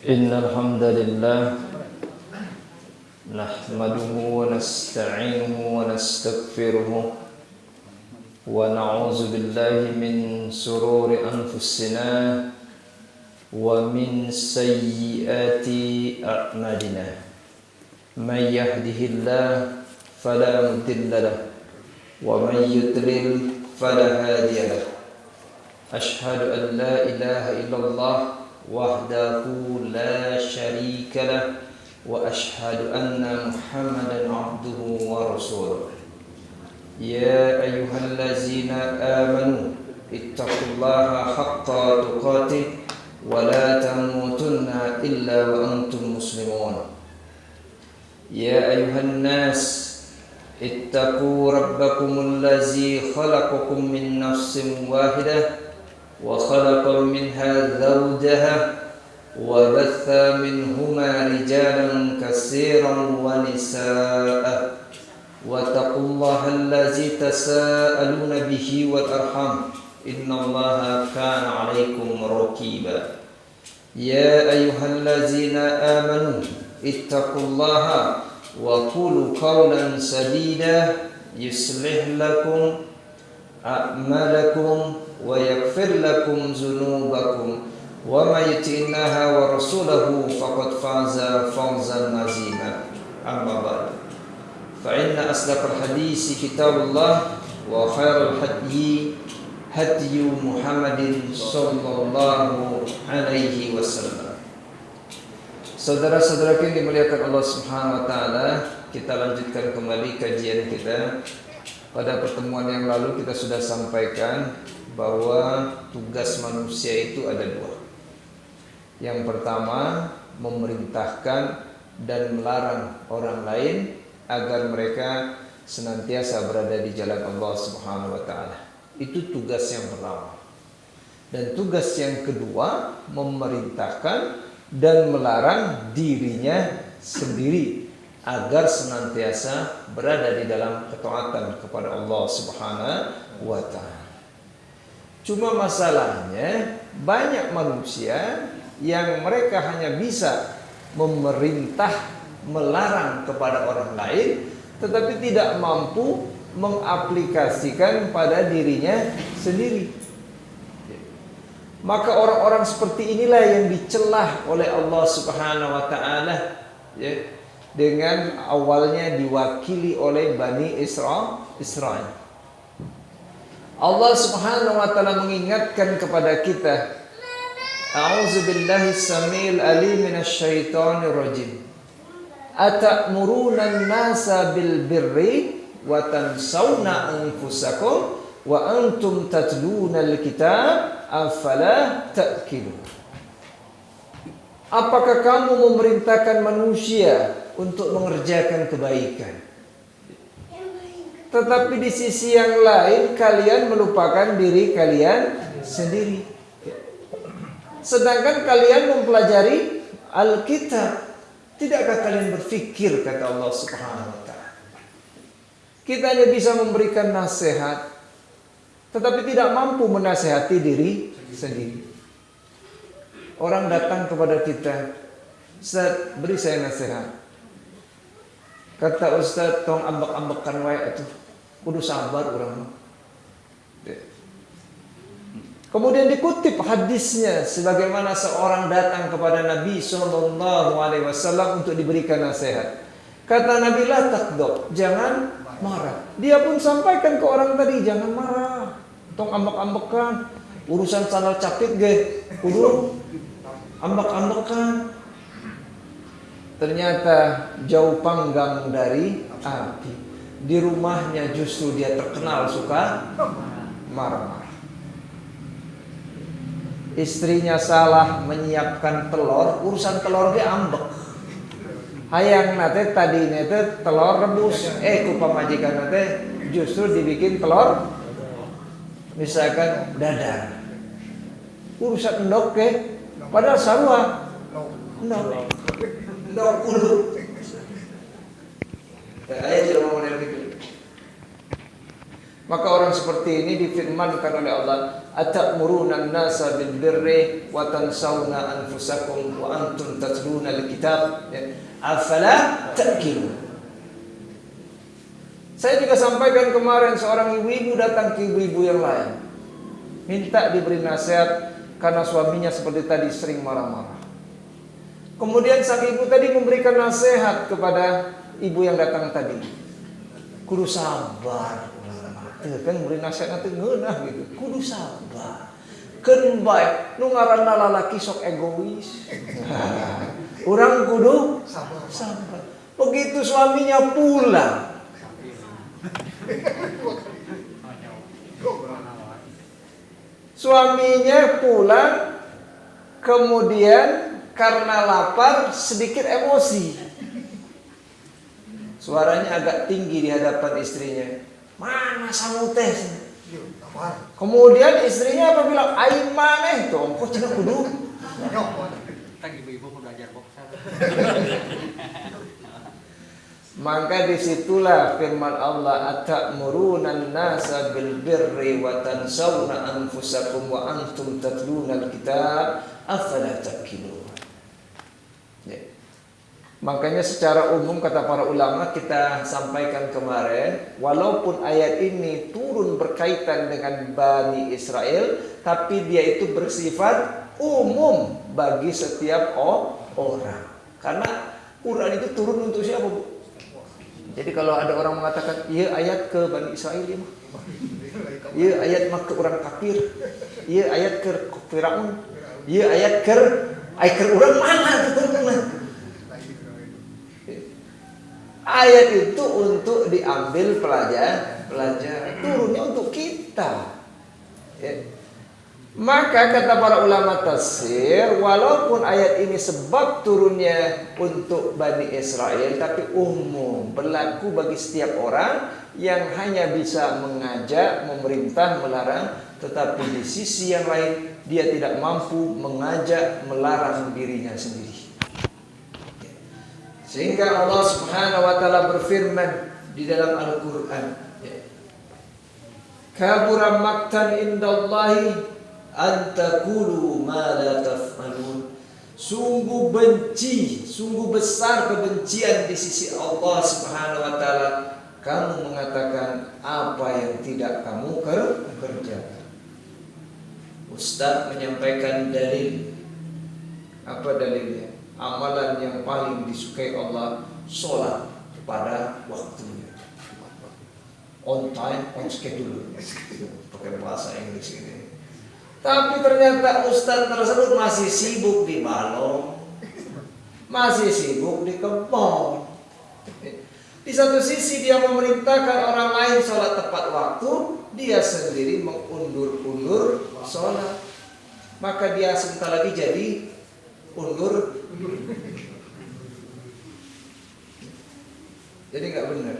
إن الحمد لله نحمده ونستعينه ونستغفره ونعوذ بالله من شرور أنفسنا ومن سيئات أعمالنا من يهده الله فلا مضل له ومن يضلل فلا هادي له أشهد أن لا إله إلا الله وحده لا شريك له وأشهد أن محمدا عبده ورسوله يا أيها الذين آمنوا اتقوا الله حق تقاته ولا تموتن إلا وأنتم مسلمون يا أيها الناس اتقوا ربكم الذي خلقكم من نفس واحدة وخلق منها زوجها وبث منهما رجالا كثيرا ونساء واتقوا الله الذي تساءلون به والأرحام إن الله كان عليكم رقيبا يا أيها الذين آمنوا اتقوا الله وقولوا قولا سديدا يصلح لكم أعمالكم ويغفر لكم ذنوبكم ومن يطع الله ورسوله فقد فاز فوزا عظيما أما بعد فإن أصدق الحديث كتاب الله وخير الهدي هدي محمد صلى الله عليه وسلم. Saudara-saudara yang dimuliakan Allah Subhanahu wa taala, kita lanjutkan kembali kajian kita. Pada pertemuan yang lalu kita sudah sampaikan bahwa tugas manusia itu ada dua. Yang pertama, memerintahkan dan melarang orang lain agar mereka senantiasa berada di jalan Allah Subhanahu wa taala. Itu tugas yang pertama. Dan tugas yang kedua, memerintahkan dan melarang dirinya sendiri agar senantiasa berada di dalam ketaatan kepada Allah Subhanahu wa taala. Cuma masalahnya banyak manusia yang mereka hanya bisa memerintah, melarang kepada orang lain, tetapi tidak mampu mengaplikasikan pada dirinya sendiri. Maka orang-orang seperti inilah yang dicelah oleh Allah Subhanahu wa taala, ya, dengan awalnya diwakili oleh Bani Israel. Allah Subhanahu wa taala mengingatkan kepada kita, A'udzubillahi samil alim minasyaitonir rajim. Atamuruna an-nasa bil birri wa tansawna anfusakum wa antum tatluna al-kitab afala ta'qilun. Apakah kamu memerintahkan manusia untuk mengerjakan kebaikan, tetapi di sisi yang lain kalian melupakan diri kalian sendiri? Sedangkan kalian mempelajari Alkitab. Tidakkah kalian berpikir, kata Allah Subhanahu wa taala? Kita hanya bisa memberikan nasihat, tetapi tidak mampu menasehati diri sendiri. Orang datang kepada kita, Ustaz, beri saya nasihat. Kata Ustaz, tong ambek-ambekan wae atuh. Kudu sabar urang. Kemudian dikutip hadisnya sebagaimana seorang datang kepada Nabi sallallahu alaihi wasallam untuk diberikan nasihat. Kata Nabi, la takdab, jangan marah. Dia pun sampaikan ke orang tadi, jangan marah. Tong ambek-ambekan, urusan sandal capit ge, kudu ambek-ambekan. Ternyata jauh panggang dari api. Di rumahnya justru dia terkenal suka marah-marah. Istrinya salah menyiapkan telur, urusan telur ge ambek. Hayang nate tadinya teh telur rebus, ku pamajikan nate justru dibikin telur misalkan dadar. Urusan endok ke, padahal sarua endok ulu. Aya jelema model kitu. Maka orang seperti ini difirmankan oleh Allah, "Atamuruna an-nasa bil birri wa tansawna anfusakum wa antum tatluna al-kitab, afala ta'qilun." Saya juga sampaikan kemarin, seorang ibu-ibu datang ke ibu-ibu yang lain, minta diberi nasihat karena suaminya seperti tadi sering marah-marah. Kemudian sang ibu tadi memberikan nasihat kepada ibu yang datang tadi, kudu sabar. Kan beri nasihat nanti ngeunah gitu. Kudu sabar. Keun bae nu ngaranna lalaki sok egois. Urang kudu sabar. Begitu suaminya pulang, kemudian karena lapar sedikit emosi. Suaranya agak tinggi di hadapan istrinya. Mana samu teh? Kemudian istrinya apa bilang? Aing maneh tuh, kok cenah kudu. Tang ibu-ibu belajar boxer. Maka disitulah firman Allah, "Atamuruna an-nasa bil birri wa tansawna anfusakum wa antum tatluna al-kitab, afala ta'qilun." Makanya secara umum kata para ulama, kita sampaikan kemarin, walaupun ayat ini turun berkaitan dengan Bani Israel, tapi dia itu bersifat umum bagi setiap orang. Karena Quran itu turun untuk siapa, Bu? Jadi kalau ada orang mengatakan, iya ayat ke Bani Israel, iya ayat mah ke orang kafir, iya ayat ke Firaun, iya ayat ke orang mana itu turunnya? Ayat itu untuk diambil pelajaran, turunnya untuk kita. Ya. Maka kata para ulama tafsir, walaupun ayat ini sebab turunnya untuk Bani Israel, tapi umum, berlaku bagi setiap orang yang hanya bisa mengajak, memerintah, melarang, tetapi di sisi yang lain dia tidak mampu mengajak, melarang dirinya sendiri. Sehingga Allah Subhanahu wa taala berfirman di dalam Al-Qur'an, "Kabura maqtan indallahi an taqulu ma la taf'alun." Sungguh benci, sungguh besar kebencian di sisi Allah Subhanahu wa taala kamu mengatakan apa yang tidak kamu kerjakan. Ustaz menyampaikan dalil. Apa dalilnya? Amalan yang paling disukai Allah, sholat pada waktunya, on time, on schedule, pakai bahasa Inggris ini. Tapi ternyata ustaz tersebut masih sibuk di balong, masih sibuk di kebun. Di satu sisi dia memerintahkan orang lain sholat tepat waktu, dia sendiri mengundur-undur sholat. Maka dia sebentar lagi jadi undur. Jadi nggak benar.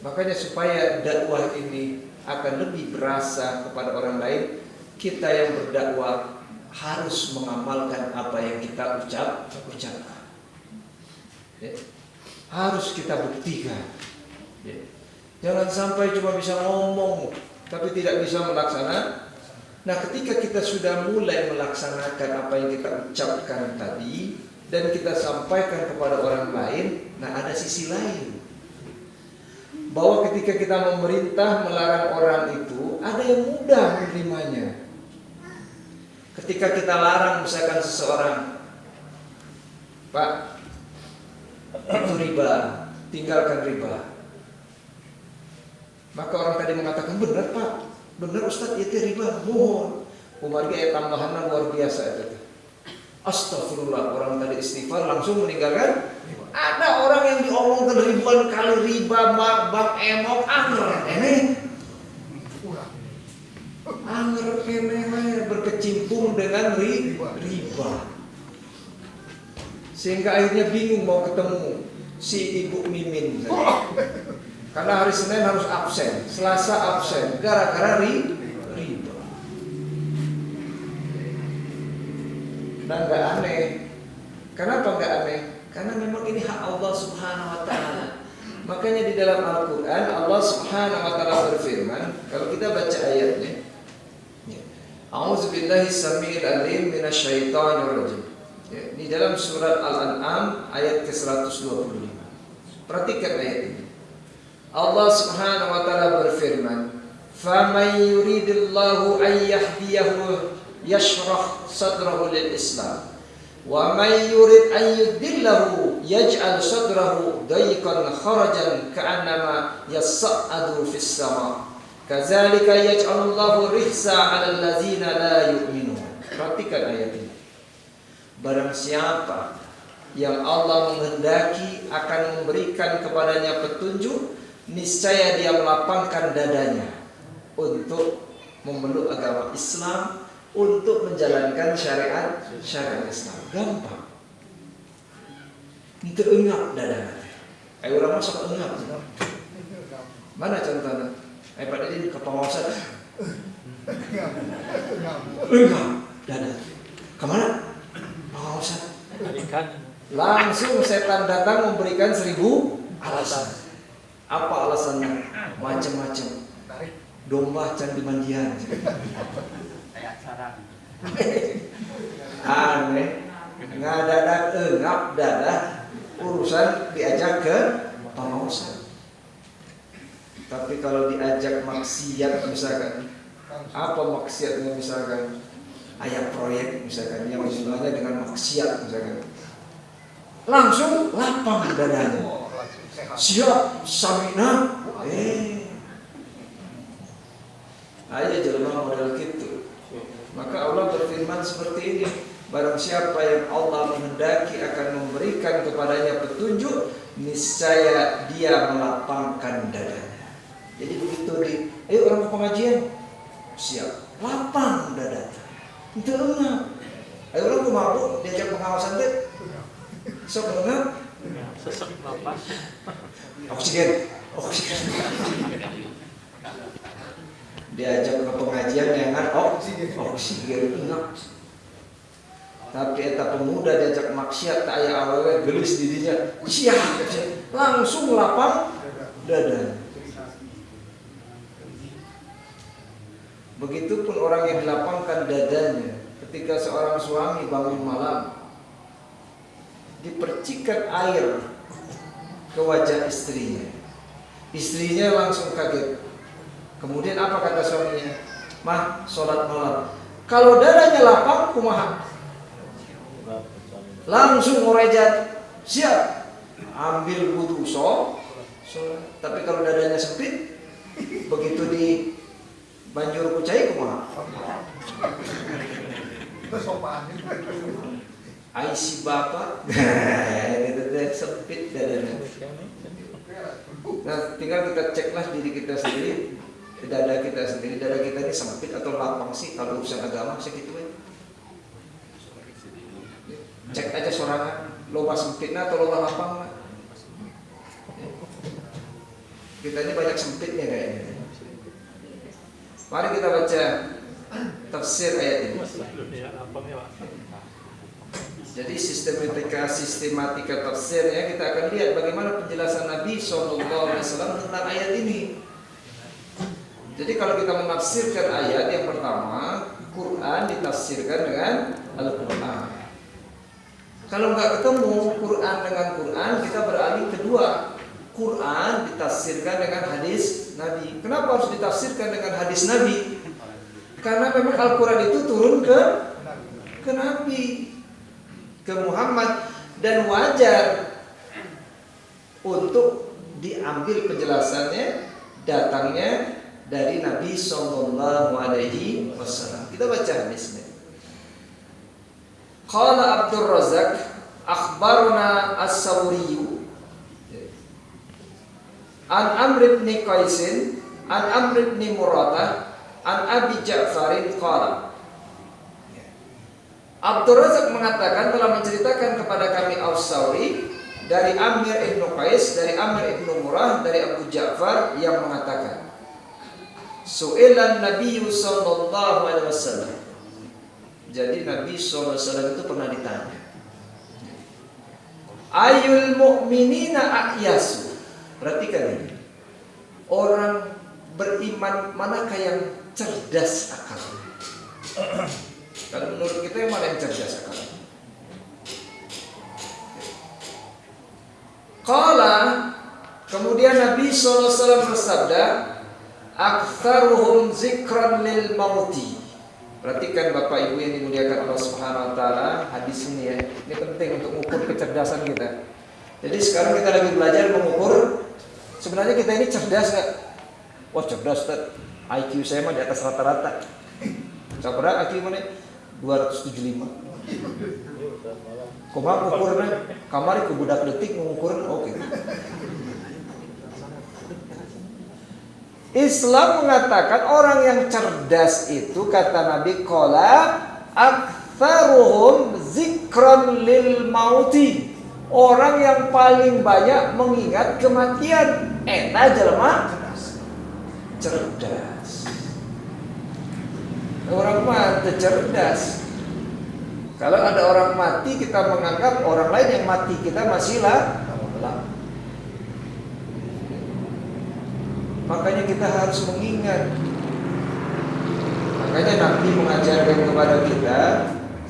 Makanya supaya dakwah ini akan lebih berasa kepada orang lain, kita yang berdakwah harus mengamalkan apa yang kita ucapkan. Ya. Harus kita buktikan. Ya. Jangan sampai cuma bisa ngomong tapi tidak bisa melaksanakan. Nah, ketika kita sudah mulai melaksanakan apa yang kita ucapkan tadi dan kita sampaikan kepada orang lain, nah ada sisi lain. Bahwa ketika kita memerintah melarang orang itu, ada yang mudah menerimanya. Ketika kita larang misalkan seseorang, Pak, itu riba, tinggalkan riba. Maka orang tadi mengatakan, benar Pak, benar Ustaz, itu riba, mohon. Umarga ayat tambahannya luar biasa itu. Astagfirullah, orang tadi istighfar langsung meninggalkan. Ada orang yang diomongkan ribuan kali riba, bang emok, anger kene berkecimpung dengan riba. Sehingga akhirnya bingung mau ketemu si Ibu Mimin. Karena hari Senin harus absen, Selasa absen, gara-gara riba. Nah, nggak aneh. Kenapa nggak aneh? Karena memang ini hak Allah Subhanahu Wa Taala. Makanya di dalam Al-Quran Allah Subhanahu wa ta'ala berfirman, kalau kita baca ayatnya, A'udzubillahi samil alim minasyaitonir rajim. Di dalam surat Al-An'am ayat ke-125. Perhatikan ayat ini. Allah Subhanahu wa ta'ala berfirman, "Faman yuridillahu an yahdiyahu yashrah sadrahu lil Islam. Wa may yurid an yudillahu yaj'al sadrahu dayqan kharajan ka'annama yas'adu fis sama. Kadzalika yaj'alullahu rihsa 'alal ladzina la yu'minun." Perhatikan ayat ini. Barang siapa yang Allah menghendaki akan memberikan kepadanya petunjuk, niscaya dia melapangkan dadanya untuk memeluk agama Islam, untuk menjalankan syariat Islam. Gampang. Itu engap dada. Ayo orang masuk engap. Mana contohnya? Ayo Pak Deddy ke pengawasan. Engap dada. Kemana? Pengawasan. Langsung setan datang memberikan 1000 alasan. Apa alasannya? Macam-macam. Domba candi mandian. Kayak sarang. Aneh. Ngadadak engap dadah urusan diajak ke pengawasan. Tapi kalau diajak maksiat misalkan, apa maksiatnya misalkan? Ayat proyek misalkan yang hubungannya dengan maksiat misalkan, langsung lapang dadanya. Siap, samina. Ayo jelema model gitu. Maka Allah berfirman seperti ini, barang siapa yang Allah menghendaki akan memberikan kepadanya petunjuk, niscaya dia melapangkan dadanya. Jadi begitu ayo orang ke pengajian, siap, lapang dada. Itu enggak. Ayo orang ke mabuk, diajak pengawasan teh, sok enggak. Sesek napas. Oksigen. Diajak ke pengajian dengan oksigen enggak. Tapi eta pemuda diajak maksiat tak aya awewe gelis di dinya. Siap, langsung lapang dada. Begitupun orang yang dilapangkan dadanya ketika seorang suami bangun malam, dipercikan air ke wajah istrinya. Istrinya langsung kaget. Kemudian apa kata suaminya? Mah, sholat malam. Kalau dadanya lapang, kumaha? Langsung merejat, siap, ambil wudu sholat. Tapi kalau dadanya sempit, begitu di banjur kucai kumaha? Ai si bapak, itu sempit dadanya. Nah, tinggal kita ceklah diri kita sendiri, dada kita sendiri, dada kita ini sempit atau lapang sih kalau urusan agama segitu ya. Cek aja sorangan, loba sempitnya atau loba lapang. Kita ini banyak sempitnya kayaknya. Mari kita baca tafsir ayat ini. Jadi sistematika tafsirnya kita akan lihat bagaimana penjelasan Nabi SAW tentang ayat ini. Jadi kalau kita menafsirkan ayat yang pertama, Quran ditafsirkan dengan Al-Quran. Kalau nggak ketemu Quran dengan Quran, kita beralih kedua, Quran ditafsirkan dengan hadis Nabi. Kenapa harus ditafsirkan dengan hadis Nabi? Karena memang Al-Quran itu turun ke Nabi, ke Muhammad, dan wajar untuk diambil penjelasannya datangnya dari Nabi Sallallahu Alaihi Wasallam. Kita baca hadisnya. Qala Abdul Razak akhbaruna As-Sawri an Amr ibn Qaisin an Amr ibn Muratah an Abi Ja'farin qala. Abdul Razak mengatakan telah menceritakan kepada kami As-Sawri dari Amr ibn Qais, dari Amr ibn Murrah, dari Abu Ja'far yang mengatakan, Su'ilan Nabi sallallahu alaihi wasallam. Jadi Nabi sallallahu alaihi wasallam itu pernah ditanya, Ayul mu'minina a'yasu. Perhatikan ini. Orang beriman manakah yang cerdas akalnya? Kalau menurut kita yang mana yang cerdas akalnya? Qala, kemudian Nabi SAW bersabda, aktsaruhum zikran lil mauti. Perhatikan Bapak Ibu yang dimuliakan Allah Subhanahu wa taala, hadis ini ya. Ini penting untuk mengukur kecerdasan kita. Jadi sekarang kita lagi belajar mengukur sebenarnya kita ini cerdas enggak? Wah, cerdas, Ustaz. IQ saya mah di atas rata-rata. Coba IQ mana? 275. Kumaha ukurna? Kamari ku budak detik mengukur oke. Islam mengatakan orang yang cerdas itu kata Nabi qala aktsaruhum zikran lil mauti. Orang yang paling banyak mengingat kematian. Eta jelema cerdas. Orang mati cerdas. Kalau ada orang mati kita menganggap orang lain yang mati kita masih lah. Makanya kita harus mengingat. Makanya Nabi mengajarkan kepada kita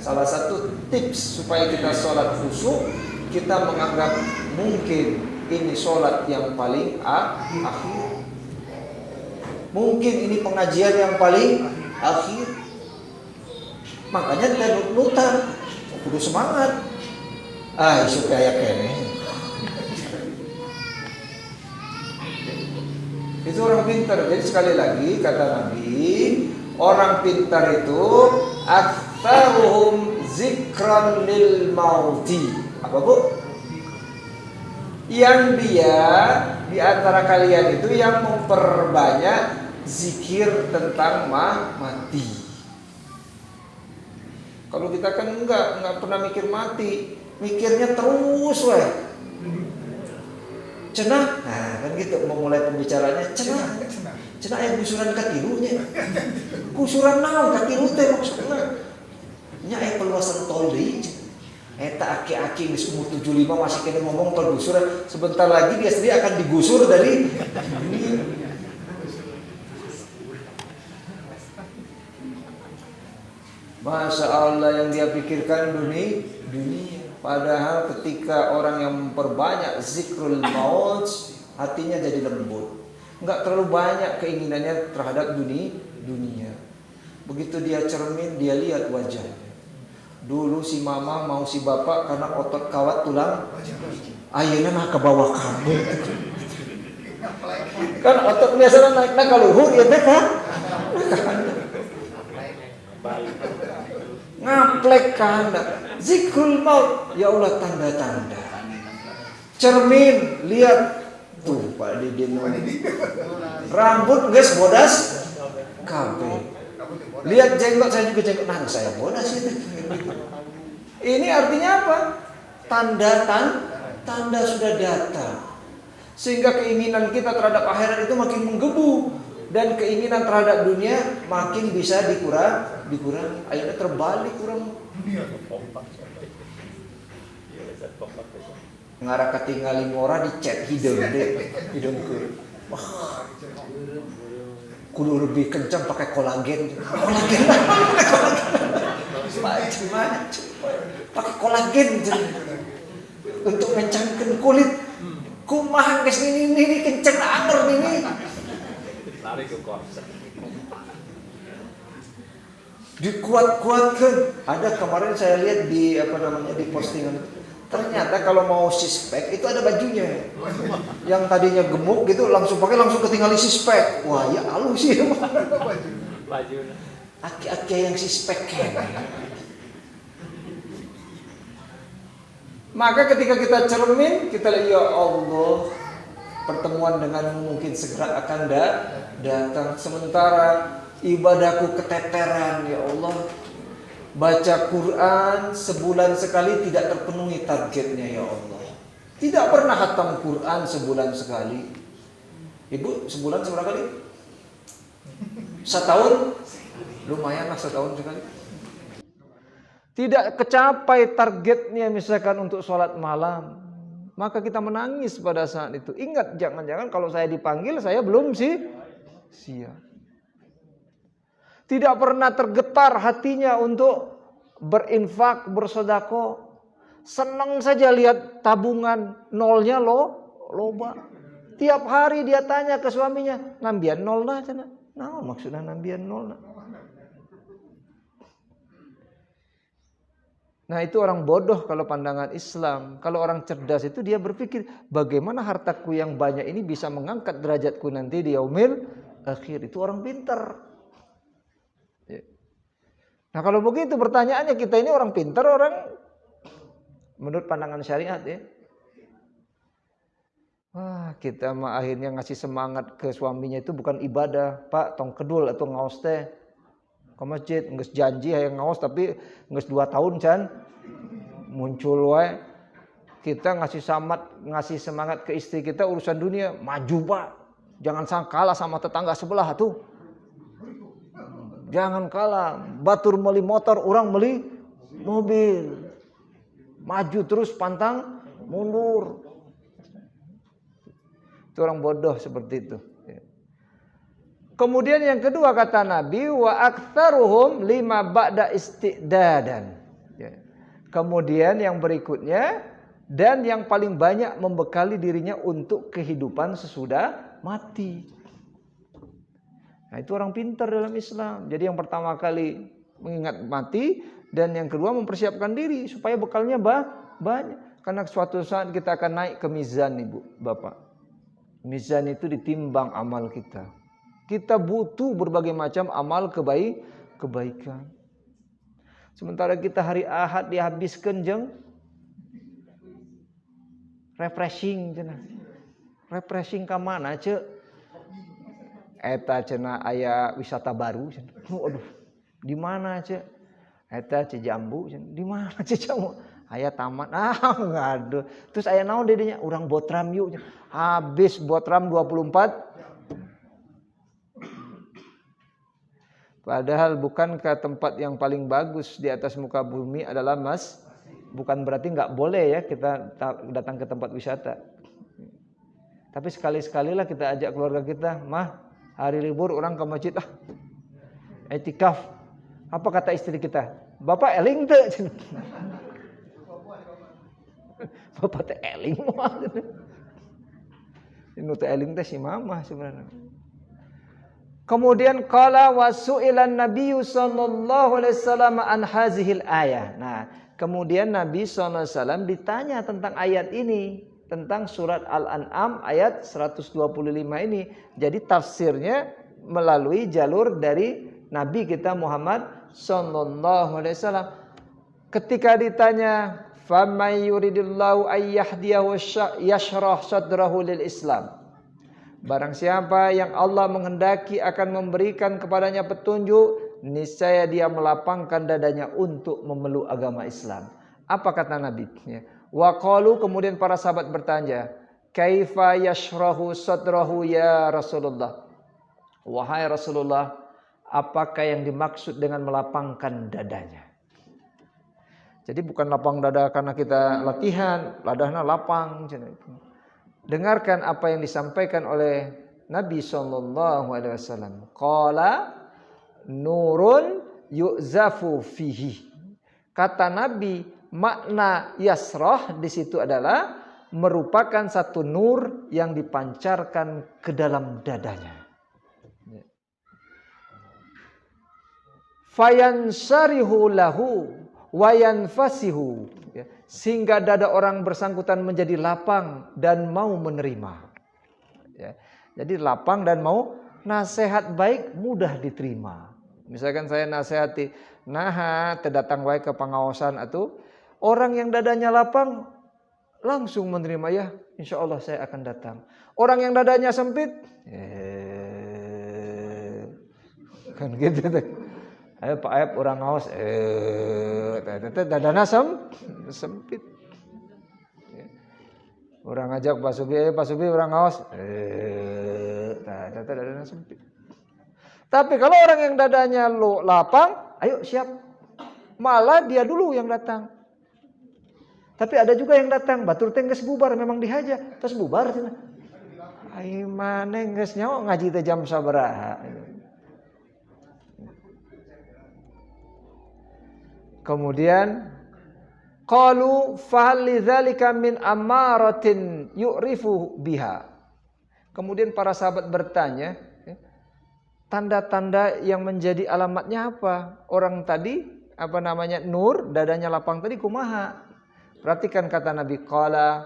salah satu tips supaya kita sholat khusyuk, kita menganggap mungkin ini sholat yang paling akhir. Mungkin ini pengajian yang paling akhir. Makanya kita nutan, kudu semangat. Isu kayak kene. Itu orang pintar. Jadi sekali lagi kata Nabi, orang pintar itu aktsaruhum zikran lil mauti. Apa Bu? Yang dia di antara kalian itu yang memperbanyak zikir tentang mati. Kalau kita kan enggak pernah mikir mati, mikirnya terus weh. Cenah, nah kan gitu memulai pembicaranya cenah yang gusuran katilunya. Gusuran naon katilu teh maksudna? Nya peluasan tol deui. Eta aki-aki geus umur 75 masih kena ngomong tol gusuran. Sebentar lagi dia sendiri akan digusur dari dunia. Masya Allah yang dia pikirkan dunia. Padahal ketika orang yang memperbanyak zikrul maut, hatinya jadi lembut. Enggak terlalu banyak keinginannya terhadap dunia. Begitu dia cermin, dia lihat wajahnya. Dulu si mama mau si bapak karena otot kawat tulang. Ayeuna nah ke bawah kabeh. Kan otot biasanya naik ka luhur ya teh kan? Ngaplek kan zikrul maut, ya Allah tanda-tanda. Cermin, lihat tuh Pak Didin. Rambut geus bodas kabeh. Lihat jenggot, saya juga jenggot. Nah, saya bodas itu. Ini artinya apa? Tanda sudah datang. Sehingga keinginan kita terhadap akhirat itu makin menggebu. Dan keinginan terhadap dunia makin bisa dikurangi. Akhirnya terbalik kurang. Ngarah ketinggalan ngora dicet hidung keur. Wah. Kudu lebih kencang pakai kolagen. Macam-macam. Pakai kolagen untuk kencangkan kulit. Kumaha geus ini kencang anger ini. Lari ke korset. Dikuat-kuatkan. Ada kemarin saya lihat di di postingan. Ternyata kalau mau sispek itu ada bajunya. Yang tadinya gemuk gitu langsung ketinggalan sispek. Wah, ya halus sih. Baju. Aki-aki yang sispek kan. Maka ketika kita cermin, kita lihat ya Allah, pertemuan denganmu mungkin segera akan datang. Sementara ibadahku keteteran, ya Allah. Baca Quran sebulan sekali tidak terpenuhi targetnya, ya Allah. Tidak pernah khatam Quran sebulan sekali. Ibu, sebulan seberapa kali? Setahun? Lumayan lah setahun sekali. Tidak kecapai targetnya misalkan untuk sholat malam. Maka kita menangis pada saat itu. Ingat, jangan-jangan kalau saya dipanggil saya belum siap. Tidak pernah tergetar hatinya untuk berinfak, bersedekah. Senang saja lihat tabungan nolnya loba. Tiap hari dia tanya ke suaminya, nambian nol lah cina. Nah, maksudnya nambian nol nah. Nah itu orang bodoh kalau pandangan Islam. Kalau orang cerdas itu dia berpikir bagaimana hartaku yang banyak ini bisa mengangkat derajatku nanti di yaumil akhir. Itu orang pintar. Ya. Nah kalau begitu pertanyaannya, kita ini orang pintar, orang menurut pandangan syariat ya. Wah, kita mah akhirnya ngasih semangat ke suaminya itu bukan ibadah. Pak, tong kedul atau ngaos teh ke masjid, nges janji hayang ngaos tapi nges 2 tahun can muncul wae. Kita ngasih semangat ke istri kita urusan dunia, maju Pak. Jangan kalah sama tetangga sebelah tuh. Jangan kalah, batur beli motor, orang beli mobil. Maju terus pantang mundur. Itu orang bodoh seperti itu. Kemudian yang kedua kata Nabi, wa aktsaruhum lima ba'da istidadan. Ya. Kemudian yang berikutnya, dan yang paling banyak membekali dirinya untuk kehidupan sesudah mati. Nah itu orang pintar dalam Islam. Jadi yang pertama kali mengingat mati, dan yang kedua mempersiapkan diri supaya bekalnya banyak. Karena suatu saat kita akan naik ke mizan, Ibu, Bapak. Mizan itu ditimbang amal kita. Kita butuh berbagai macam amal kebaikan. Sementara kita hari Ahad dihabiskan jeng refreshing cenah. Refreshing ka mana ce? Eta cenah aya wisata baru cenah. Aduh, di mana ce? Eta Cijambu cenah. Di mana Cijambu? Aya taman. Ngaduh. Terus aya naon deui nya? Urang botram yuk. Habis botram 24. Padahal bukankah tempat yang paling bagus di atas muka bumi adalah bukan berarti nggak boleh ya kita datang ke tempat wisata. Tapi sekali-sekalilah kita ajak keluarga kita, mah hari libur orang ke masjid etikaf. Apa kata istri kita? Bapak eling teu? Bapak teh eling mah. Ini teh eling teh si mama sebenarnya. Kemudian qala wasu'ilan nabiyyu sallallahu alaihi wasallam an hazihil ayah. Nah, kemudian Nabi sallallahu alaihi wasallam ditanya tentang ayat ini, tentang surat Al-An'am ayat 125 ini. Jadi tafsirnya melalui jalur dari Nabi kita Muhammad sallallahu alaihi wasallam. Ketika ditanya, "Faman yuridillahu ayyahdiyahu yashrah sadrahu lil Islam." Barang siapa yang Allah menghendaki akan memberikan kepadanya petunjuk, niscaya dia melapangkan dadanya untuk memeluk agama Islam. Apa kata Nabi? Wa qalu, kemudian para sahabat bertanya, kaifa yashrahu sadrahu ya Rasulullah? Wahai Rasulullah, apakah yang dimaksud dengan melapangkan dadanya? Jadi bukan lapang dada karena kita latihan, dadahna lapang. Dengarkan apa yang disampaikan oleh Nabi sallallahu alaihi wasallam. Qala nurun yu'zafu fihi. Kata Nabi, makna yasrah di situ adalah merupakan satu nur yang dipancarkan ke dalam dadanya. Fayansarihu lahu wa yanfasihu. Sehingga dada orang bersangkutan menjadi lapang dan mau menerima. Ya. Jadi lapang dan mau, nasihat baik mudah diterima. Misalkan saya nasihati, terdatang wae ke pengawasan atau orang yang dadanya lapang langsung menerima, ya insya Allah saya akan datang. Orang yang dadanya sempit, kan gitu tuh. Ayo Pak Aep orang ngaos, dadana sempit. Orang ngajak Pak Subi orang ngaos, dadana sempit. Tapi kalau orang yang dadanya lapang, ayo siap. Malah dia dulu yang datang. Tapi ada juga yang datang, batur teh geus bubar memang dihaja, terus bubar cenah. Ai maneh geus nyawa ngaji teh jam sabaraha. Kemudian qalu fahal lidzalika min amaratin yu'rifu biha. Kemudian para sahabat bertanya, tanda-tanda yang menjadi alamatnya apa? Orang tadi nur, dadanya lapang tadi kumaha? Perhatikan kata Nabi, qala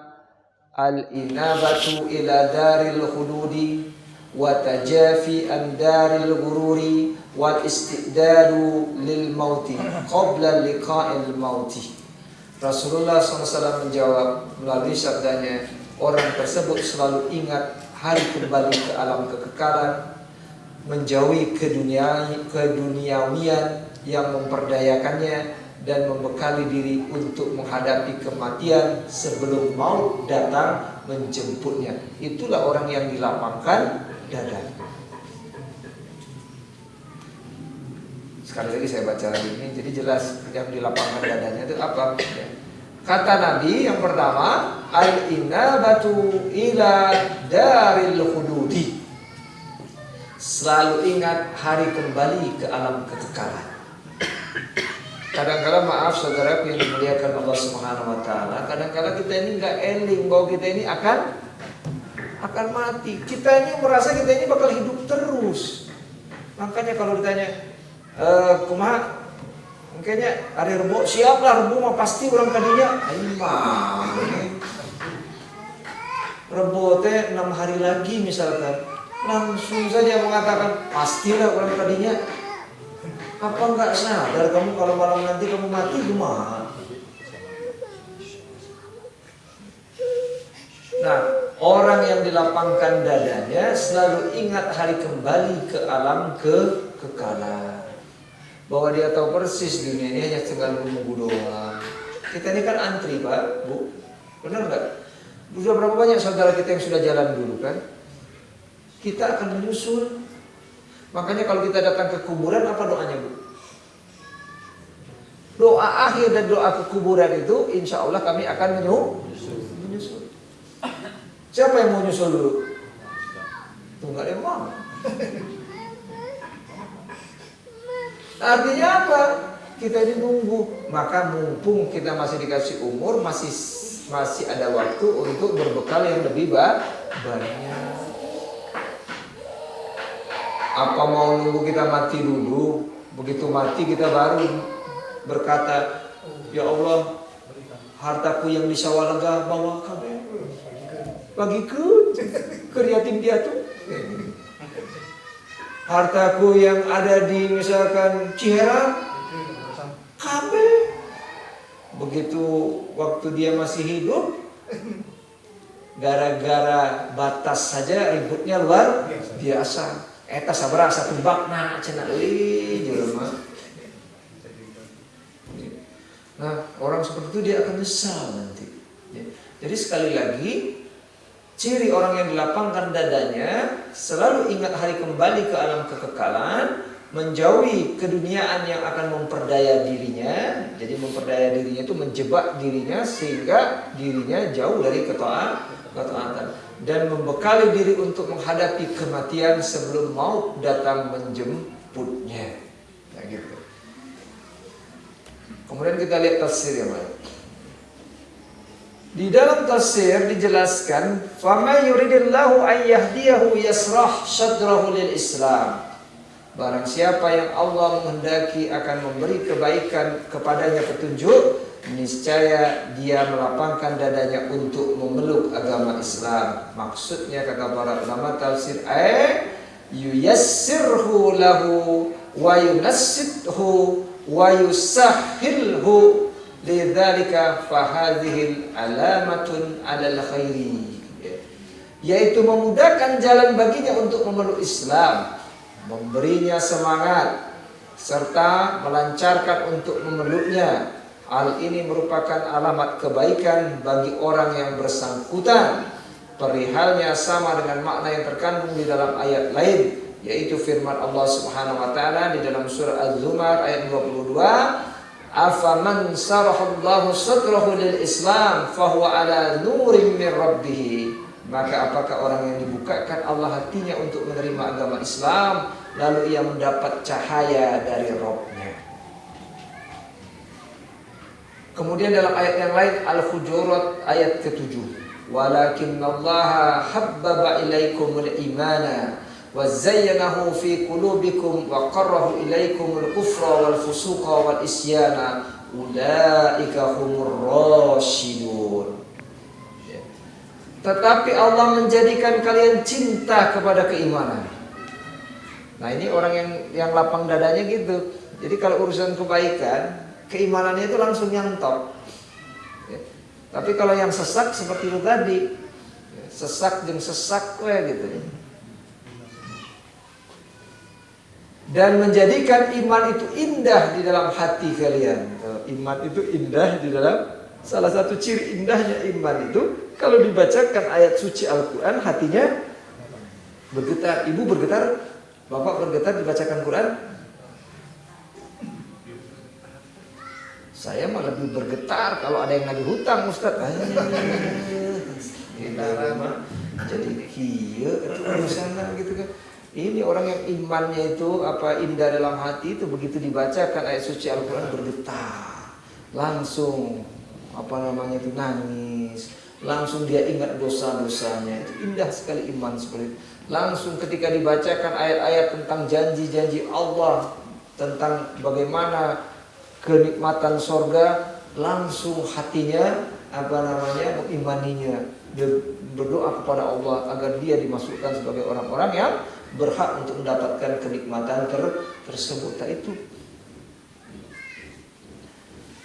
al-inabatu ila daril khududi wa tajafi an daril gururi wal istidadu lil mauti qabla liqa'il mauti. Rasulullah SAW menjawab melalui sabdanya, orang tersebut selalu ingat hari kembali ke alam kekekalan, menjauhi keduniawian yang memperdayakannya, dan membekali diri untuk menghadapi kematian sebelum maut datang menjemputnya. Itulah orang yang dilapangkan dada. Sekali lagi saya baca lagi ini, jadi jelas yang dilapangkan dadanya itu apa? Kata Nabi yang pertama, al-inabatu ila daril khududi. Selalu ingat hari kembali ke alam kekekalan. Kadang-kadang maaf saudaraku yang dimuliakan Allah Subhanahu wa taala, kadang-kadang kita ini enggak eling bahwa kita ini akan mati. Kita ini merasa kita ini bakal hidup terus. Makanya kalau ditanya kumaha mungkinnya hari Rebo, siap lah Rebo mah pasti orang kadinya. Aing mah Rebo teh 6 hari lagi misalkan, langsung saja mengatakan pastilah orang tadinya. Apa enggak sadar kamu kalau malam nanti kamu mati gimana? Nah, orang yang dilapangkan dadanya selalu ingat hari kembali ke alam kekekalan. Bahwa dia tahu persis dunia ini hanya tinggal menunggu doang. Kita ini kan antri Pak, Bu. Benar enggak? Sudah berapa banyak saudara kita yang sudah jalan dulu kan? Kita akan menyusul. Makanya kalau kita datang ke kuburan, apa doanya Bu? Doa akhir dan doa ke kuburan itu, insya Allah kami akan menyusul. Siapa yang mau nyusul dulu? Tunggal emang. Artinya apa? Kita ini nunggu. Maka mumpung kita masih dikasih umur, masih ada waktu untuk berbekal yang lebih banyak. Apa mau nunggu kita mati dulu? Begitu mati kita baru berkata, ya Allah, hartaku yang di Sawalaga bawa kabeh, bagikan ke yatim piatu. Hartaku yang ada di misalkan Ciherang, kabeh. Begitu waktu dia masih hidup, gara-gara batas saja ributnya luar biasa. Eta sabaraha satu bakna cenah euy jelema. Nah, orang seperti itu dia akan nyesal nanti. Jadi sekali lagi, ciri orang yang dilapangkan dadanya selalu ingat hari kembali ke alam kekekalan, menjauhi keduniaan yang akan memperdaya dirinya. Jadi memperdaya dirinya itu menjebak dirinya sehingga dirinya jauh dari ketaatan. Dan membekali diri untuk menghadapi kematian sebelum maut datang menjemputnya. Nah gitu. Kemudian kita lihat tafsir yang lain. Di dalam tafsir dijelaskan, "Faman yuridillahu an yahdiyahu yasrah sadrahu lil Islam." Barang siapa yang Allah menghendaki akan memberi kebaikan kepadanya petunjuk, niscaya dia melapangkan dadanya untuk memeluk agama Islam. Maksudnya kata para ulama tafsir, yuyassirhu lahu wa yunassidhu wa yusahhilhu lidzalika fahadhil alamatun 'alal khairi. Yaitu memudahkan jalan baginya untuk memeluk Islam, memberinya semangat serta melancarkan untuk memeluknya. Hal ini merupakan alamat kebaikan bagi orang yang bersangkutan. Perihalnya sama dengan makna yang terkandung di dalam ayat lain, yaitu firman Allah Subhanahu wa taala di dalam surah Az-Zumar ayat 22, Afaman sarahallahu sadrahu lil Islam fahuwa ala nurim min rabbih. Maka apakah orang yang dibukakan Allah hatinya untuk menerima agama Islam, lalu ia mendapat cahaya dari Rabb-Nya. Kemudian dalam ayat yang lain Al-Hujurat ayat ke-7, walakinnallaha habbaba ilaikumul imana wa zayyanahu fi qulubikum wa qarrahu ilaikumul kufra wal fusuqa wal isyana ulaika humur rasyidun. Tetapi Allah menjadikan kalian cinta kepada keimanan. Nah, ini orang yang lapang dadanya gitu. Jadi kalau urusan kebaikan, keimanannya itu langsung nyantol. Ya. Tapi kalau yang sesak seperti itu tadi, sesak jeung sesak gitu. Dan menjadikan iman itu indah di dalam hati kalian. Iman itu indah di dalam, salah satu ciri indahnya iman itu kalau dibacakan ayat suci Al-Quran hatinya bergetar. Ibu bergetar, bapak bergetar dibacakan Quran. Saya malah lebih bergetar kalau ada yang lagi hutang, Ustaz. Jadi kieu itu urusanna gitu kan. Ini orang yang imannya itu indah dalam hati itu begitu dibacakan ayat suci Al-Quran bergetar. Langsung itu nangis. Langsung dia ingat dosa-dosanya. Itu indah sekali iman seperti itu. Langsung ketika dibacakan ayat-ayat tentang janji-janji Allah, tentang bagaimana kenikmatan sorga, langsung hatinya mengimaninya. Dia berdoa kepada Allah agar dia dimasukkan sebagai orang-orang yang berhak untuk mendapatkan kenikmatan tersebut. Itu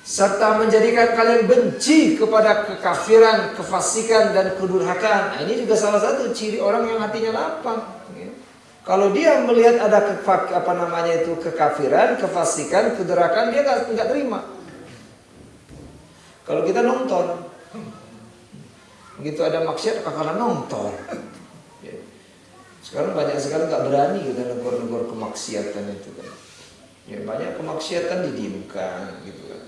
serta menjadikan kalian benci kepada kekafiran, kefasikan dan kedurhakaan. Nah, ini juga salah satu ciri orang yang hatinya lapang. Kalau dia melihat ada kekafiran, kefasikan, kedurhakaan, dia nggak terima. Kalau kita nonton, begitu ada maksiat, kakalan nonton. Sekarang banyak sekali nggak berani kita negor-negor kemaksiatan itu kan. Ya, banyak kemaksiatan didiamkan gitu kan.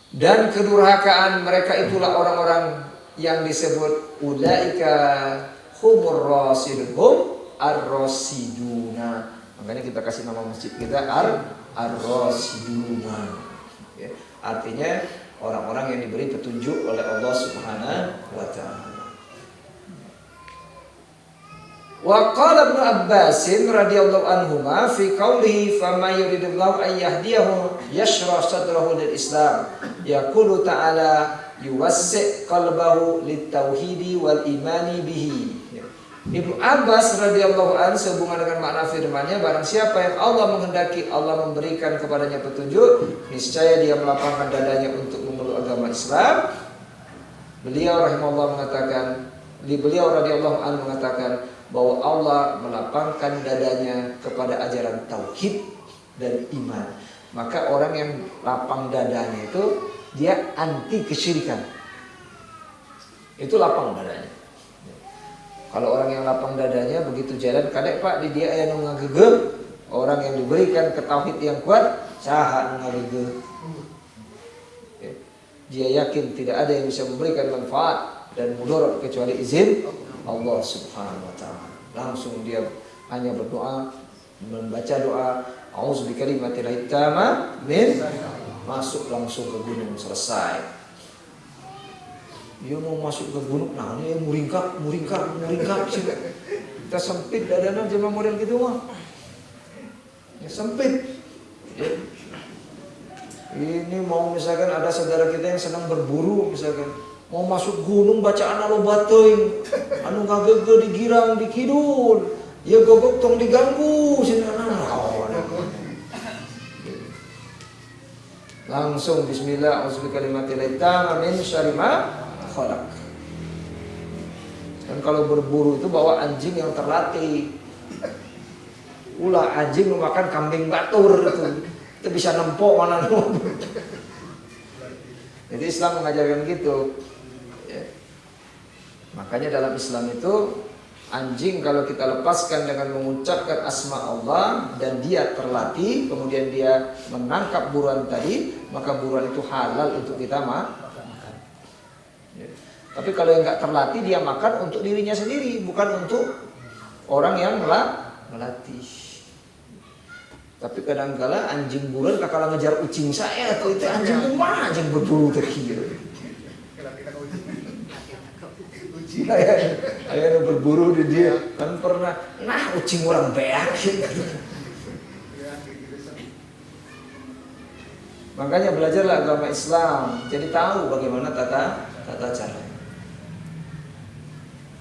Dan kedurhakaan mereka itulah orang-orang yang disebut ulaika humur rasidun ar-rasiduna. Makanya kita kasih nama masjid kita ar-rasiduna. Ya, artinya orang-orang yang diberi petunjuk oleh Allah Subhanahu wa taala. Wa qala Ibnu Abbas radhiyallahu anhuma fi qawlihi faman yuridullahu an yahdiyahu yashrah sadrahu lil Islam yaqulu ta'ala yuwassi' qalbahu lit tauhidi wal imani bihi. Ibnu Abbas radhiyallahu anhu sehubungan dengan makna firman-Nya, barang siapa yang Allah menghendaki Allah memberikan kepadanya petunjuk, niscaya dia melapangkan dadanya untuk memeluk agama Islam. Beliau radhiyallahu anhu mengatakan bahwa Allah melapangkan dadanya kepada ajaran tauhid dan iman. Maka orang yang lapang dadanya itu dia anti kesyirikan. Itu lapang dadanya. Kalau orang yang lapang dadanya begitu jalan kadek Pak di dia aya nu ngagegeuh, orang yang diberikan ke tauhid yang kuat saha nu ngagegeuh. Dia yakin tidak ada yang bisa memberikan manfaat dan mudarat kecuali izin Allah Subhanahu wa taala. Langsung dia hanya berdoa, membaca doa auzu bikalimatillahi tamma min, masuk langsung ke gunung, selesai. Dia mau masuk ke gunung, nah ini muringkak. Kita sempit dadana jemaah model gitu mah. Ya sempit. Ya. Ini mau misalkan ada saudara kita yang senang berburu misalkan, mau masuk gunung bacaan alo bateuing, anu ngageugeul digirang di kidul, ya gogok tong diganggu sinana. Langsung bismillah auzubi kalimatillahi tamma min syarri ma khalaq. Dan kalau berburu itu bawa anjing yang terlatih. Ulah anjing memakan kambing batur itu bisa nempok mana nu. Jadi Islam mengajarkan gitu. Ya. Makanya dalam Islam itu Anjing kalau kita lepaskan dengan mengucapkan asma Allah dan dia terlatih, kemudian dia menangkap buruan tadi, maka buruan itu halal untuk kita makan. Ya. Tapi kalau yang nggak terlatih, dia makan untuk dirinya sendiri, bukan untuk orang yang melatih. Tapi kadang-kala anjing buruan kakak ngejar ucing saya, atau itu anjing itu mana anjing berburu terkira. Ayah berburu di dia kan pernah, nah ucing orang beak gitu. Makanya belajarlah agama Islam, jadi tahu bagaimana tata cara.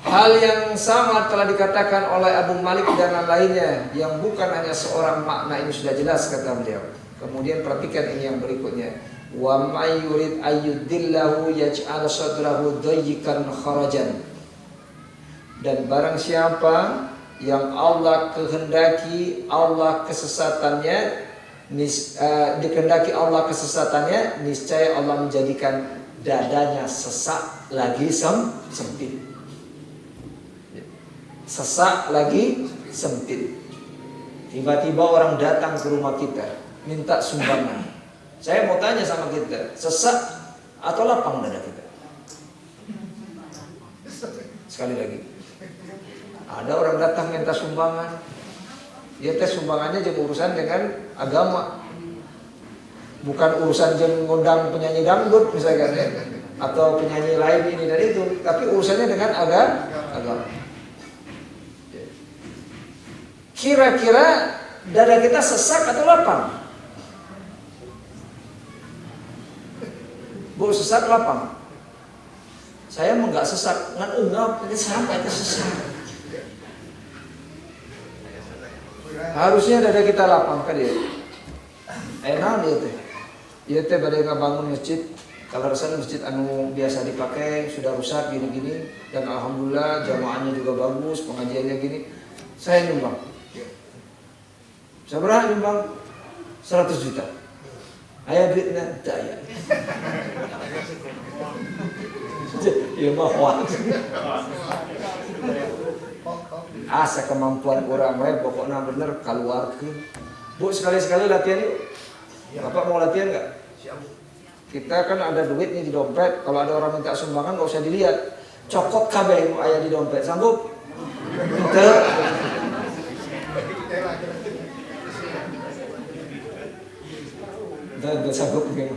Hal yang sama telah dikatakan oleh Abu Malik dan lainnya, yang bukan hanya seorang makna ini sudah jelas kata beliau. Kemudian perhatikan ini yang berikutnya. Wa may yurid ayyudillahu yaj'al sadrahu dayyikan kharajan. Dan barang siapa yang Allah kehendaki Allah kesesatannya, dikehendaki Allah kesesatannya, niscaya Allah menjadikan dadanya sesak lagi sempit. Sesak lagi sempit. Tiba-tiba orang datang ke rumah kita minta sumbangan. Saya mau tanya sama kita, sesak atau lapang dada kita? Sekali lagi, ada orang datang minta sumbangan, dia tes sumbangannya jadi urusan dengan agama, bukan urusan jadi ngundang penyanyi dangdut misalkan ya, atau penyanyi lain ini dan itu, tapi urusannya dengan agama. Kira-kira dada kita sesak atau lapang? Bu, sesak lapang. Saya mah enggak sesak, ngan ungap, ini sampai ke sesak. Harusnya dada kita lapang kan ya. Enak dia teh. Dia teh badai ngabangun masjid. Kalau rasanya masjid anu biasa dipakai sudah rusak gini-gini, dan alhamdulillah jamaahnya juga bagus, pengajiannya gini. Saya nyumbang. Saya berani nyumbang 100 juta. Ayah duitnya daya. Ya mah hoax. Asa kemampuan orang we pokoknya bener keluarkeun. Bu, sekali-sekali latihan yuk. Bapak mau latihan enggak? Kita kan ada duit nih di dompet. Kalau ada orang minta sumbangan enggak usah dilihat. Cokot kabeh aya di dompet. Sanggup? Teu. Dan sanggup gitu.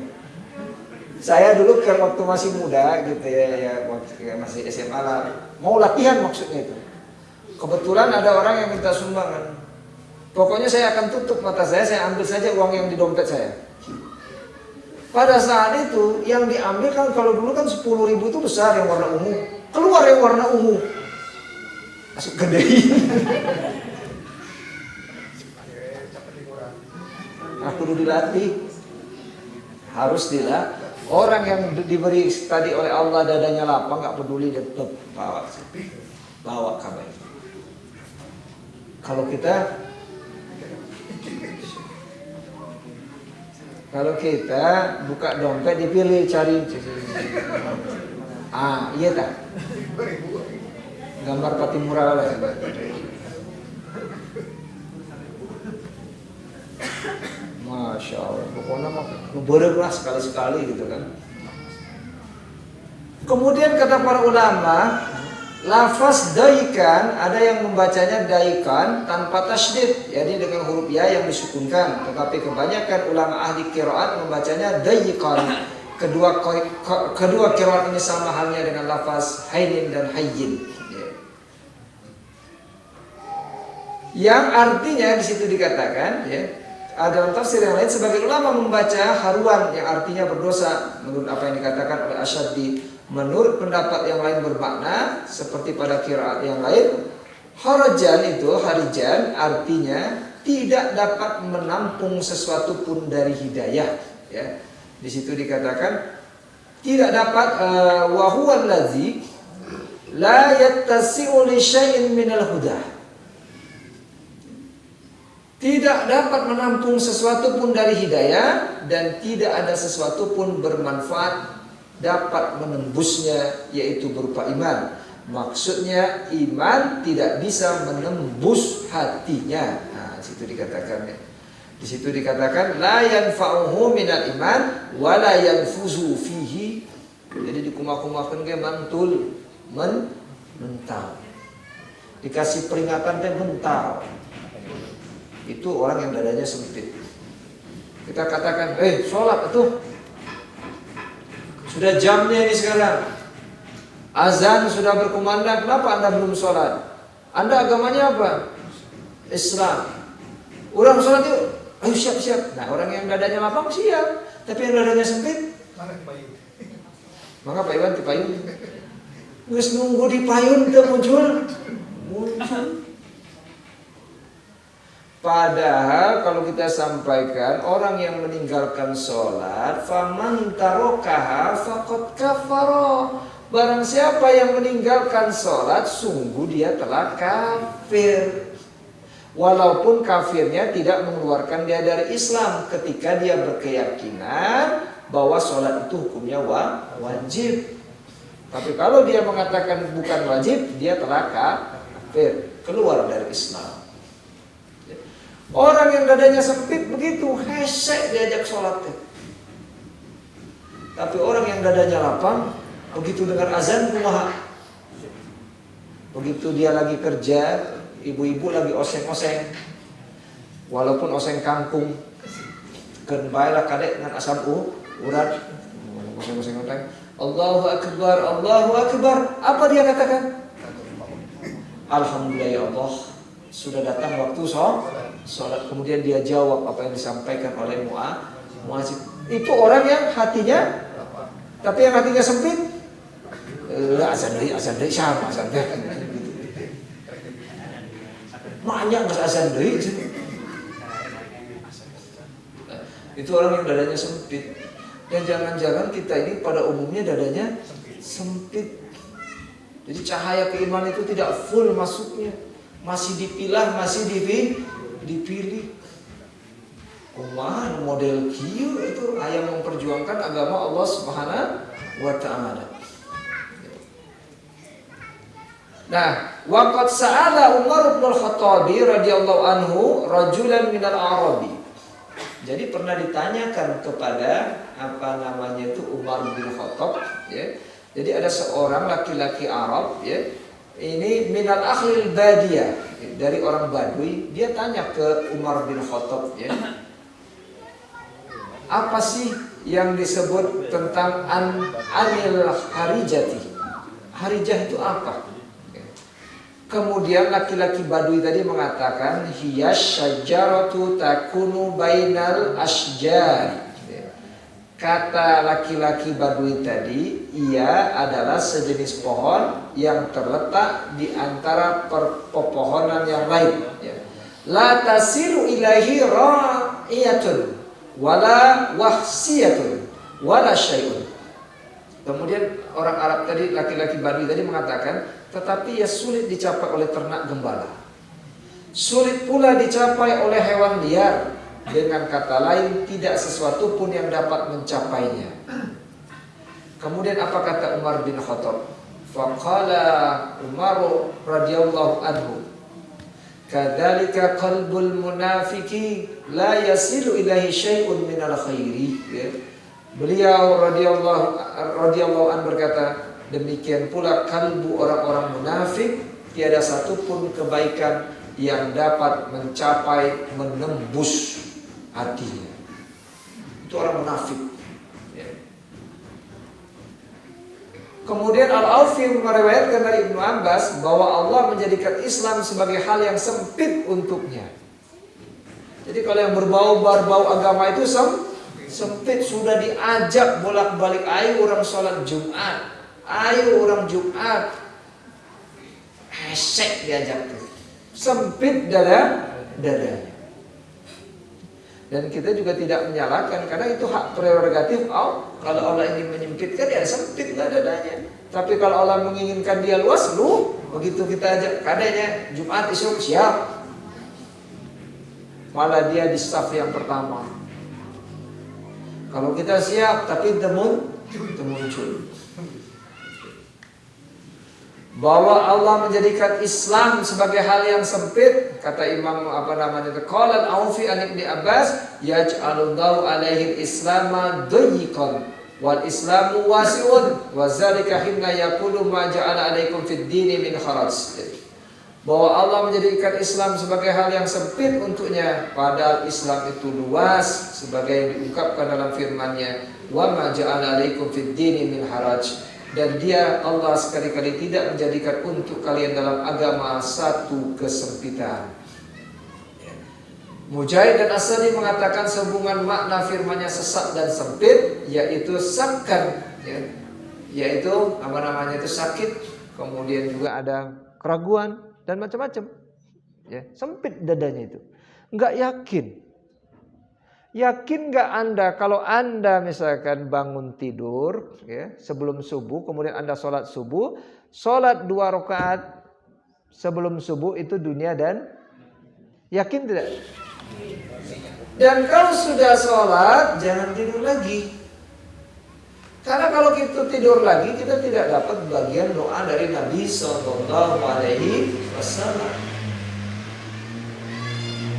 Saya dulu kan waktu masih muda gitu ya waktu masih SMA lah, mau latihan maksudnya itu. Kebetulan ada orang yang minta sumbangan. Pokoknya saya akan tutup mata saya ambil saja uang yang di dompet saya. Pada saat itu yang diambil kan kalau dulu kan 10.000 itu besar yang warna ungu, keluar yang warna ungu, masuk gede. Aku dulu dilatih. Harus dilah. Orang yang diberi tadi oleh Allah dadanya lapang, nggak peduli, dia tetap bawa kabar. Kalau kita buka dompet dipilih cari, iya tak? Gambar Patimura lah. Masya Allah, pokoknya mah bener sekali-sekali gitu kan. Kemudian kata para ulama, lafaz daikan ada yang membacanya daikan tanpa tasydid, jadi dengan huruf ya yang disukunkan. Tetapi kebanyakan ulama ahli qiraat membacanya daikan. Kedua qiraat ini sama halnya dengan lafaz hainin dan hayyin. Yang artinya di situ dikatakan ya. Dalam tafsir yang lain sebagai ulama membaca haruan yang artinya berdosa menurut apa yang dikatakan oleh Asyaddi. Menurut pendapat yang lain bermakna seperti pada qiraat yang lain, harajan itu harijan artinya tidak dapat menampung sesuatu pun dari hidayah ya. Di situ dikatakan tidak dapat wa huwa allazi la yattasi'u li syai'in minal huda. Tidak dapat menampung sesuatu pun dari hidayah dan tidak ada sesuatu pun bermanfaat dapat menembusnya, yaitu berupa iman. Maksudnya iman tidak bisa menembus hatinya. Nah, situ dikatakan ya. Di situ dikatakan la yanfa'uhu minal iman wa la yanfuzu fihi. Jadi dikumak-kumakan ke mantul mental. Dikasih peringatan teh mental. Itu orang yang dadanya sempit. Kita katakan, sholat itu sudah jamnya ini sekarang. Azan sudah berkumandang, kenapa Anda belum sholat? Anda agamanya apa? Islam. Orang sholat yuk, ayo siap-siap. Nah, orang yang dadanya lapang siap, tapi yang dadanya sempit, maka Pak Iwan di payun. Nges nunggu di payun udah muncul. Padahal kalau kita sampaikan orang yang meninggalkan sholat, faman tarokaha faqad kafara. Barang siapa yang meninggalkan sholat, sungguh dia telah kafir. Walaupun kafirnya tidak mengeluarkan dia dari Islam, ketika dia berkeyakinan bahwa sholat itu hukumnya wajib. Tapi kalau dia mengatakan bukan wajib, dia telah kafir, keluar dari Islam. Orang yang dadanya sempit begitu, hesek diajak sholat. Tapi orang yang dadanya lapang, begitu dengar azan kumaha. Begitu dia lagi kerja, ibu-ibu lagi oseng-oseng, walaupun oseng kangkung, keun bae lah kadek dengan asam urat, oseng-oseng oteng. Allahu akbar, Allahu akbar. Apa dia katakan? Alhamdulillah ya Allah, sudah datang waktu sholat. Kemudian dia jawab apa yang disampaikan oleh muadzin. Itu orang yang hatinya, tapi yang hatinya sempit. Azan deui siapa azan teh? Banyak mas azan deui. Itu orang yang dadanya sempit. Dan jangan-jangan kita ini pada umumnya dadanya sempit. Jadi cahaya keimanan itu tidak full masuknya. Masih dipilah, masih dipilih. Kumaha model kieu itu yang memperjuangkan agama Allah Subhanahu wa taala. Nah, waqad sa'ala Umar bin Khattab radhiyallahu anhu rajulan minal Arabi. Jadi pernah ditanyakan kepada Umar bin Khattab, ya. Jadi ada seorang laki-laki Arab, ya. Ini minal akhlil badiyah, dari orang Badui. Dia tanya ke Umar bin Khattab, ya. Apa sih yang disebut tentang anil harijati? Harijah itu apa? Kemudian laki-laki Badui tadi mengatakan hiya syajaratu takunu bainal asjari. Kata laki-laki Badui tadi, ia adalah sejenis pohon yang terletak di antara pepohonan yang lain. La tasiru ilahi ra'iyatun wala wahsiyatun wala syai'un. Kemudian orang Arab tadi, laki-laki Badui tadi mengatakan, tetapi ia sulit dicapai oleh ternak gembala. Sulit pula dicapai oleh hewan liar. Dengan kata lain, tidak sesuatu pun yang dapat mencapainya. Kemudian apa kata Umar bin Khattab? Faqala Umar radhiyallahu anhu, kadzalika qalbul munafiqi la yasilu ilaihi syai'un minal khairi. Beliau radhiyallahu an berkata, demikian pula kalbu orang-orang munafik, tiada satupun kebaikan yang dapat mencapai menembus hatinya. Itu orang munafik. Kemudian Al-Aufi meriwayatkan dari Ibnu Abbas bahwa Allah menjadikan Islam sebagai hal yang sempit untuknya. Jadi kalau yang berbau agama itu sempit, sudah diajak bolak-balik, ayo orang sholat Jumat, ayo orang Jumat, hesek diajak tuh, sempit dadanya. Dan kita juga tidak menyalahkan, karena itu hak prerogatif Allah. Kalau Allah ingin menyempitkan, ya sempitlah dadanya. Tapi kalau Allah menginginkan dia luas, begitu kita ajak kadanya Jumat esok siap, malah dia di saf yang pertama. Kalau kita siap tapi muncul. bahwa Allah menjadikan Islam sebagai hal yang sempit. Kata Imam qala al-Aufi an Ibnu Abbas yaj'alullahu alaihi al-islama dayyiqan wal islamu wasi'un wa zalika hina yaqulu ma ja'ala alaikum fid dini min kharaj. Bahwa Allah menjadikan Islam sebagai hal yang sempit untuknya, padahal Islam itu luas, sebagai yang diungkapkan dalam firman-Nya, wa ma ja'ala alaikum fid dini min haraj. Dan dia Allah sekali-kali tidak menjadikan untuk kalian dalam agama satu kesempitan. Mujahid dan Asadi mengatakan sehubungan makna firman-Nya sesat dan sempit, yaitu sakkan, yaitu itu sakit, kemudian juga ada keraguan dan macam-macam. Sempit dadanya itu. Enggak yakin. Yakin nggak Anda kalau Anda misalkan bangun tidur sebelum subuh, kemudian Anda sholat subuh, sholat 2 rakaat sebelum subuh itu dunia dan yakin tidak? Dan kalau sudah sholat jangan tidur lagi, karena kalau kita tidur lagi kita tidak dapat bagian doa dari Nabi Sallallahu Alaihi Wasallam.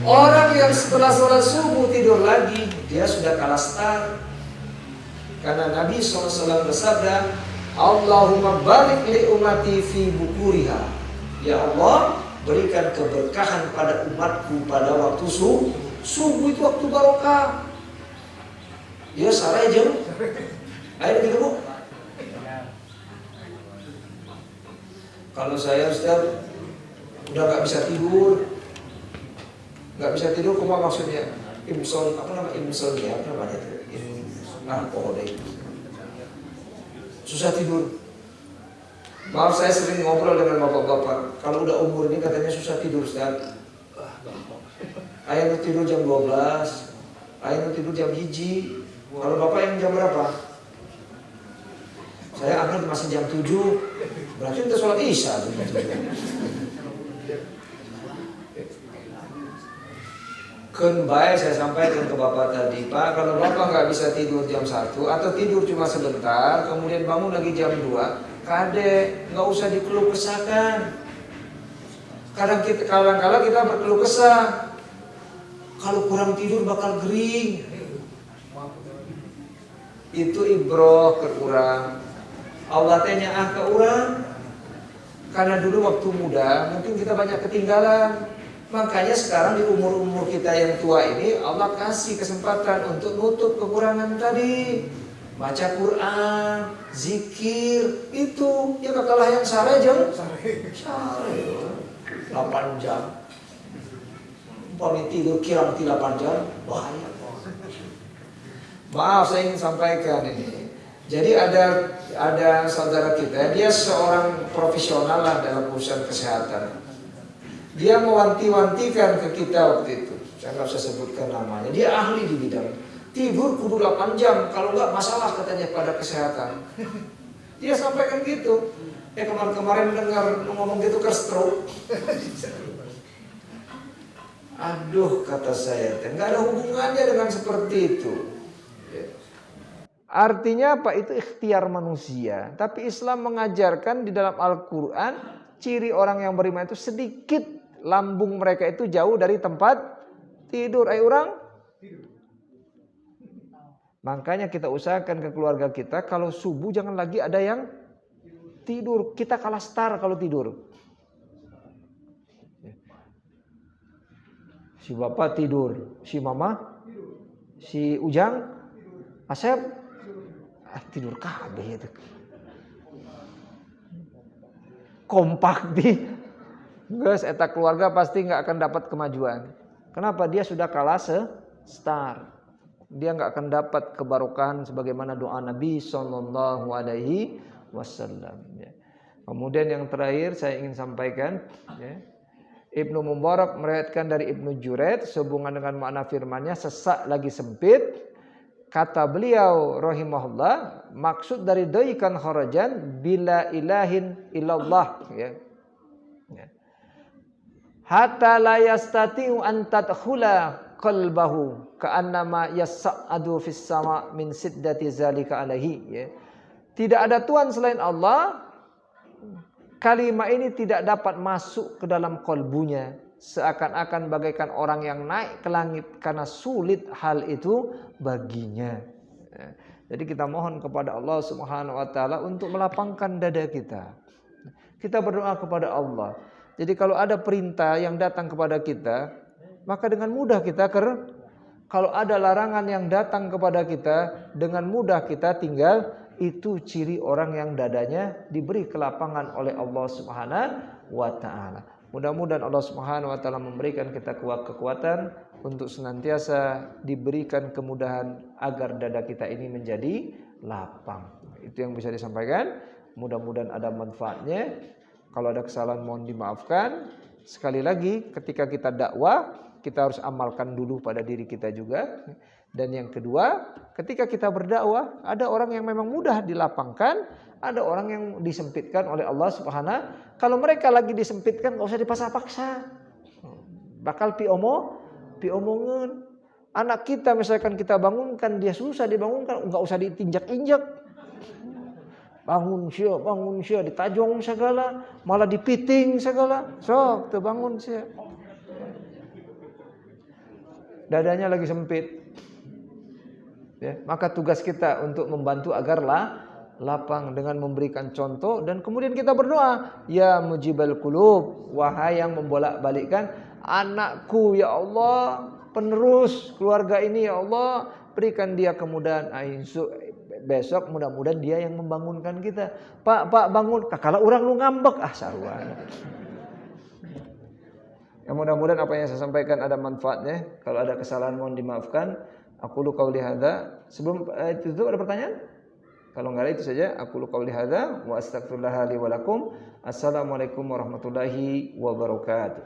Orang yang setelah sholat subuh tidur lagi, dia sudah kalah start. Karena Nabi SAW bersabda, Allahumma barik li umati fi bukuriha. Ya Allah, berikan keberkahan pada umatku pada waktu subuh. Subuh itu waktu barokah. Ya salah jauh. Ayo gitu Bu. Kalau saya Ustaz udah gak bisa tidur, kuma maksudnya insomnia, apa namanya itu? Susah tidur. Maaf, saya sering ngobrol dengan bapak-bapak. Kalau udah umur ini katanya susah tidur, Ustaz. Ayah tidur jam 12, ayah tidur jam 1. Kalau bapak yang jam berapa? Saya anggap masih jam 7. Berarti kita sholat isya. Baik saya sampaikan ke Bapak tadi, Pak, kalau Bapak nggak bisa tidur jam 1 atau tidur cuma sebentar, kemudian bangun lagi jam 2, kade, nggak usah dikeluh kesahkan. Kadang-kala kita berkeluh kesah, kalau kurang tidur bakal kering. Itu ibroh ke kurang. Allah tanya ke orang. Karena dulu waktu muda mungkin kita banyak ketinggalan. Makanya sekarang di umur-umur kita yang tua ini Allah kasih kesempatan untuk nutup kekurangan tadi. Baca Quran, zikir, itu ya kakalah yang sare jam. Sare 8 jam. Umpamanya tidur kirang 8 jam, bahaya. Maaf, saya ingin sampaikan ini. Jadi ada saudara kita, dia seorang profesional lah dalam urusan kesehatan. Dia mewanti-wantikan ke kita waktu itu. Saya nggak usah sebutkan namanya. Dia ahli di bidang. Tidur kudu 8 jam. Kalau nggak masalah katanya pada kesehatan. Dia sampaikan gitu. Kemarin mendengar ngomong gitu ke stroke. Aduh, kata saya, nggak ada hubungannya dengan seperti itu. Artinya apa? Itu ikhtiar manusia. Tapi Islam mengajarkan di dalam Al-Quran, ciri orang yang beriman itu sedikit lambung mereka itu jauh dari tempat tidur. Ayo orang. Makanya kita usahakan ke keluarga kita, kalau subuh jangan lagi ada yang tidur. Kita kalah star kalau tidur. Si bapak tidur, si mama, si Ujang, Asep, tidur kabeh itu. Kompak di guys, eta keluarga pasti nggak akan dapat kemajuan. Kenapa? Dia sudah kalah star. Dia nggak akan dapat kebarokahan sebagaimana doa Nabi Sallallahu Alaihi Wasallam. Kemudian yang terakhir saya ingin sampaikan, Ibnu Mubarak meriwayatkan dari Ibnu Juraid sehubungan dengan makna firman-Nya sesak lagi sempit. Kata beliau rahimahullah, maksud dari daikan kharajan bila ilahin illallah, hatta la yastati'u an tadkhula qalbahu ka'annama yas'adu fis sama' min siddati zalika alaihi. Tidak ada Tuhan selain Allah, kalimat ini tidak dapat masuk ke dalam kolbunya, seakan-akan bagaikan orang yang naik ke langit karena sulit hal itu baginya. Jadi kita mohon kepada Allah Subhanahu wa taala untuk melapangkan dada kita. Kita berdoa kepada Allah. Jadi kalau ada perintah yang datang kepada kita, maka dengan mudah kita kalau ada larangan yang datang kepada kita, dengan mudah kita tinggal. Itu ciri orang yang dadanya diberi kelapangan oleh Allah Subhanahu wa taala. Mudah-mudahan Allah Subhanahu wa taala memberikan kita kekuatan untuk senantiasa diberikan kemudahan agar dada kita ini menjadi lapang. Itu yang bisa disampaikan. Mudah-mudahan ada manfaatnya. Kalau ada kesalahan mohon dimaafkan. Sekali lagi, ketika kita dakwah, kita harus amalkan dulu pada diri kita juga. Dan yang kedua, ketika kita berdakwah, ada orang yang memang mudah dilapangkan, ada orang yang disempitkan oleh Allah Subhanahu. Kalau mereka lagi disempitkan, nggak usah dipaksa-paksa. Bakal piomongin. Anak kita misalkan kita bangunkan, dia susah dibangunkan, nggak usah ditinjak-injak. Bangun sia, ditajong segala, malah dipiting segala. Sok, terbangun sia. Dadanya lagi sempit. Ya, maka tugas kita untuk membantu agar lapang dengan memberikan contoh dan kemudian kita berdoa, ya mujibal qulub, wahai yang membolak-balikkan anakku ya Allah, penerus keluarga ini ya Allah, berikan dia kemudahan. Besok mudah-mudahan dia yang membangunkan kita. Pak bangun, kalau orang lu ngambek sarua. Ya, mudah-mudahan apa yang saya sampaikan ada manfaatnya. Kalau ada kesalahan mohon dimaafkan. Aqulu qauli hadza. Sebelum itu ada pertanyaan? Kalau enggak ada itu saja. Aqulu qauli hadza wa astaghfirullah li wa lakum. Assalamualaikum warahmatullahi wabarakatuh.